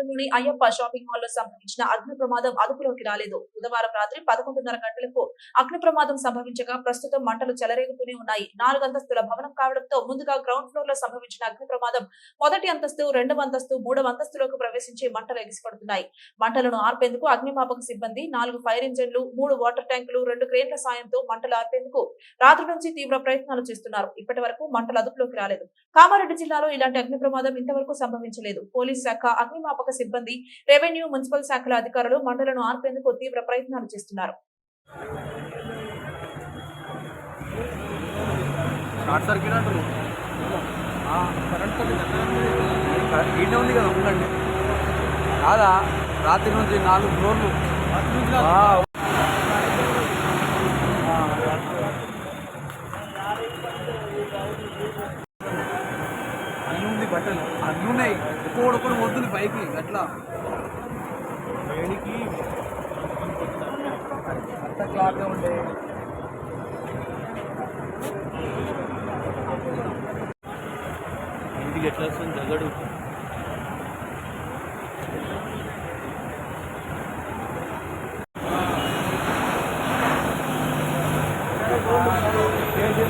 మండలంలోని Ayyappa shopping mall లో సంభవించిన అగ్ని ప్రమాదం అదుపులోకి రాలేదు. బుధవారం రాత్రి 11:30 గంటలకు అగ్ని ప్రమాదం సంభవించగా ప్రస్తుతం మంటలు చెలరేగుతూనే ఉన్నాయి. 4 అంతస్తుల భవనం కావడంతో ముందుగా గ్రౌండ్ ఫ్లోర్ లో సంభవించిన అగ్ని ప్రమాదం మొదటి అంతస్తు, 2వ అంతస్తు, 3వ అంతస్తులోకి ప్రవేశించి మంటలు ఎగిసిపడుతున్నాయి. మంటలను ఆర్పేందుకు అగ్నిమాపక సిబ్బంది 4 ఫైర్ ఇంజన్లు, 3 వాటర్ ట్యాంకులు, 2 క్రేన్ల సాయంతో మంటలు ఆర్పేందుకు రాత్రి నుంచి తీవ్ర ప్రయత్నాలు చేస్తున్నారు. ఇప్పటి వరకు మంటలు అదుపులోకి రాలేదు. కామారెడ్డి జిల్లాలో ఇలాంటి అగ్ని ప్రమాదం ఇంతవరకు సంభవించలేదు. పోలీస్ శాఖ, అగ్నిమాపక సిబ్బంది, రెవెన్యూ, మున్సిపల్ శాఖల అధికారులు మంటలను ఆర్పేందుకు తీవ్ర ప్రయత్నాలు చేస్తున్నారు. రాత్రి నుంచి 4 ఫ్లోర్లు అన్నీ బట్టలు అన్నీ ఉన్నాయి. ఒక్కొక్కడు వద్దులు పైకి అట్లా వేడికి అంత క్లాత్గా ఉండే ఇంటికి ఎట్లా వస్తుంది దగ్గడు.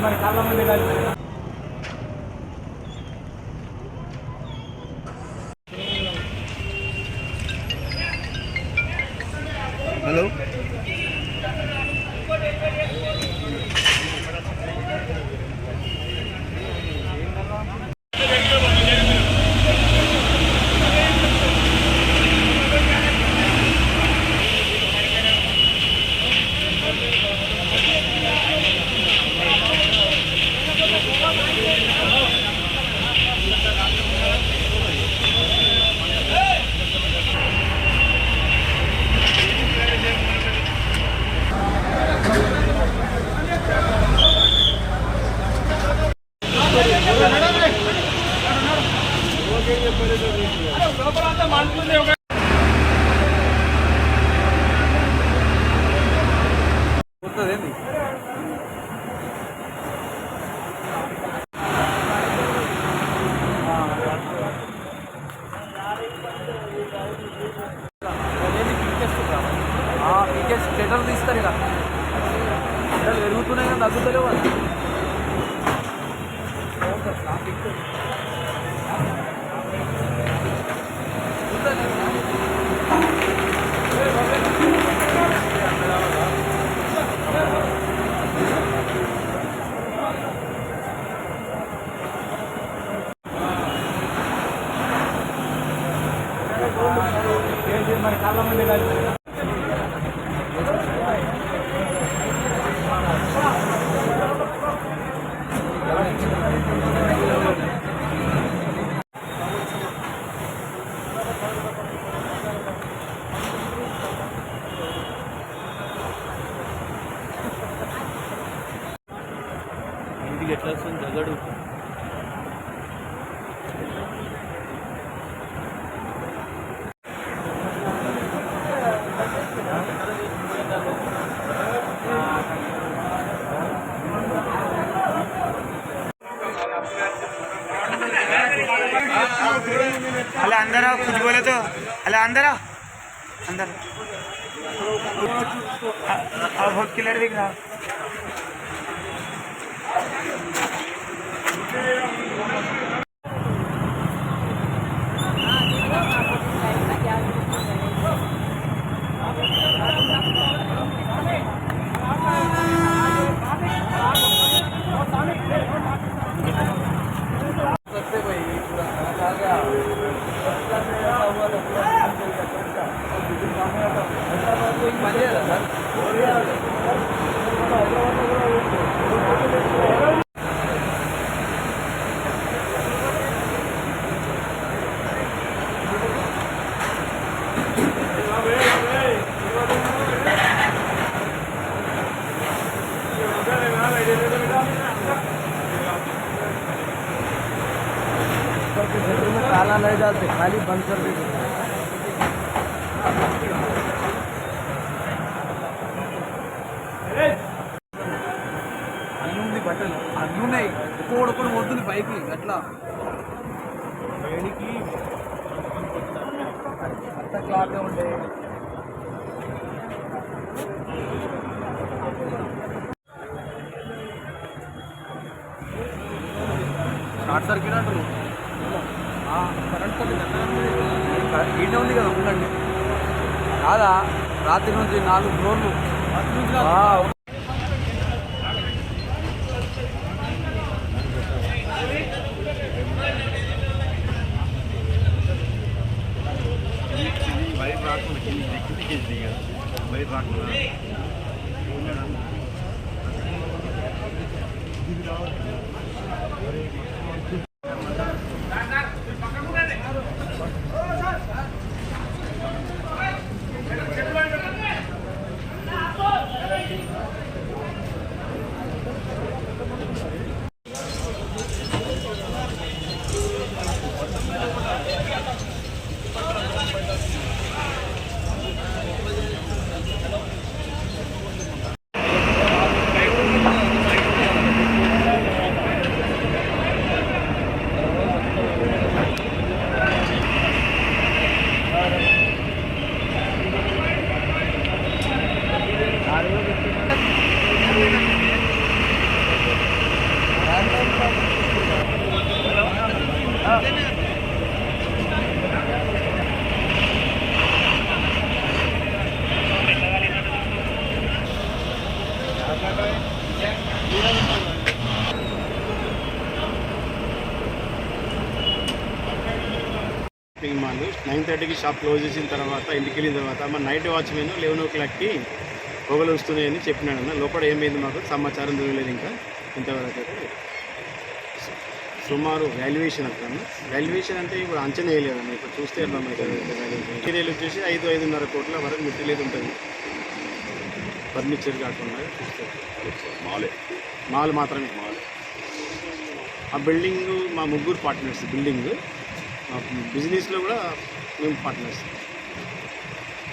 మరి కాళ్ళ మంది కలిసి హలో స్టేటర్లు తీస్తారు ఇక ఎండలు పెరుగుతున్నాయి కానీ తగ్గుతలేవు వాళ్ళు. మరి కాళ్ళ మంది కలిసి ఇంటికి ఎట్లా వస్తుంది దగ్గడు. अला अंदर आओ, कुछ बोले तो अला अंदर आओ, अंदर अब बहुत क्लियर दिख रहा। ताला नहीं डालते, खाली बंद कर देते। అన్నీ బట్టలు అన్నీ ఉన్నాయి. ఒక్కొక్కడు వద్దులు పైకి అట్లా వేడికి క్లాత్ ఉండే షార్ట్ సర్క్యూట్ అంటారు కరెంట్ ఈయనే ఉంది కదా ఉందండి కాదా రాత్రి నుంచి 4 ఫ్లోర్లు బయట రాకుండా కిందికి బయట రాకుండా షాపింగ్ మాల్ 9:30కి షాప్ క్లోజ్ చేసిన తర్వాత ఇంటికి వెళ్ళిన తర్వాత మా నైట్ వాచ్మెన్ 11 పొగలు వస్తున్నాయని చెప్పినాడు అన్న. లోపల ఏమైంది మాకు సమాచారం దొరకలేదు ఇంకా ఇంతవరకు అయితే. సుమారు వాల్యుయేషన్ అన్న వాల్యుయేషన్ అంటే ఇప్పుడు అంచనా వేయలేదన్న. ఇప్పుడు చూస్తే మెటీరియల్ వచ్చేసి 5-5.5 కోట్ల వరకు మెటీరియల్ ఉంటుంది. ఫర్నిచర్ కాకుండా చూస్తే మాల్ మాత్రమే. ఆ బిల్డింగ్ మా ముగ్గురు పార్ట్నర్స్. బిల్డింగ్ బిజినెస్లో కూడా మేము పార్ట్నర్స్.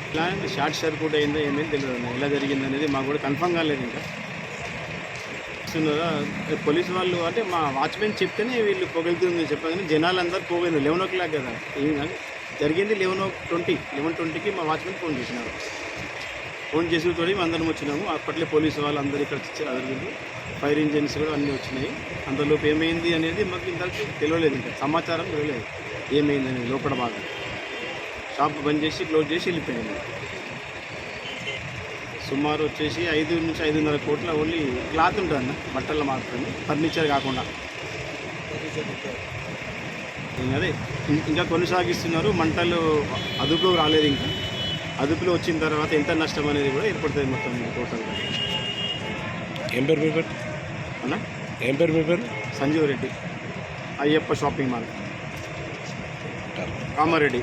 ఇలా షార్ట్ సర్క్యూట్ అయిందో ఏమైంది తెలియదు అన్న. ఎలా జరిగింది అనేది మాకు కూడా కన్ఫర్మ్ కాలేదు ఇంకా. పోలీసు వాళ్ళు అంటే మా వాచ్మెన్ చెప్తేనే వీళ్ళు పొగలుతుంది చెప్పగానే జనాలు అందరూ పోగైంది. 11 కదా జరిగింది. 11:20కి మా వాచ్మెన్ ఫోన్ చేసినారు. ఫోన్ చేసి తోడి మేము అందరం వచ్చినాము. అప్పట్లో పోలీసు వాళ్ళు అందరూ ఇక్కడ జరిగింది. ఫైర్ ఇంజిన్స్ కూడా అన్నీ వచ్చినాయి. అందులోపు ఏమైంది అనేది మాకు ఇంతకు తెలియలేదు. ఇంకా సమాచారం తెలియలేదు ఏమైంది అనేది. లోపల బాగా షాప్ బంద్ చేసి క్లోజ్ చేసి వెళ్ళిపోయింది. సుమారు వచ్చేసి 5-5.5 కోట్ల ఓన్లీ క్లాత్ ఉంటుంది అన్న. బట్టలు మాత్రమే, ఫర్నిచర్ కాకుండా. అదే ఇంకా కొనసాగిస్తున్నారు. మంటలు అదుపులో రాలేదు. ఇంకా అదుపులో వచ్చిన తర్వాత ఎంత నష్టం అనేది కూడా ఏర్పడుతుంది మొత్తం టోటల్గా. ఏం పేరు మీ పేరు అన్న? ఏం పేరు మీ పేరు? Sanjeev Reddy, Ayyappa shopping mall, Kamareddy.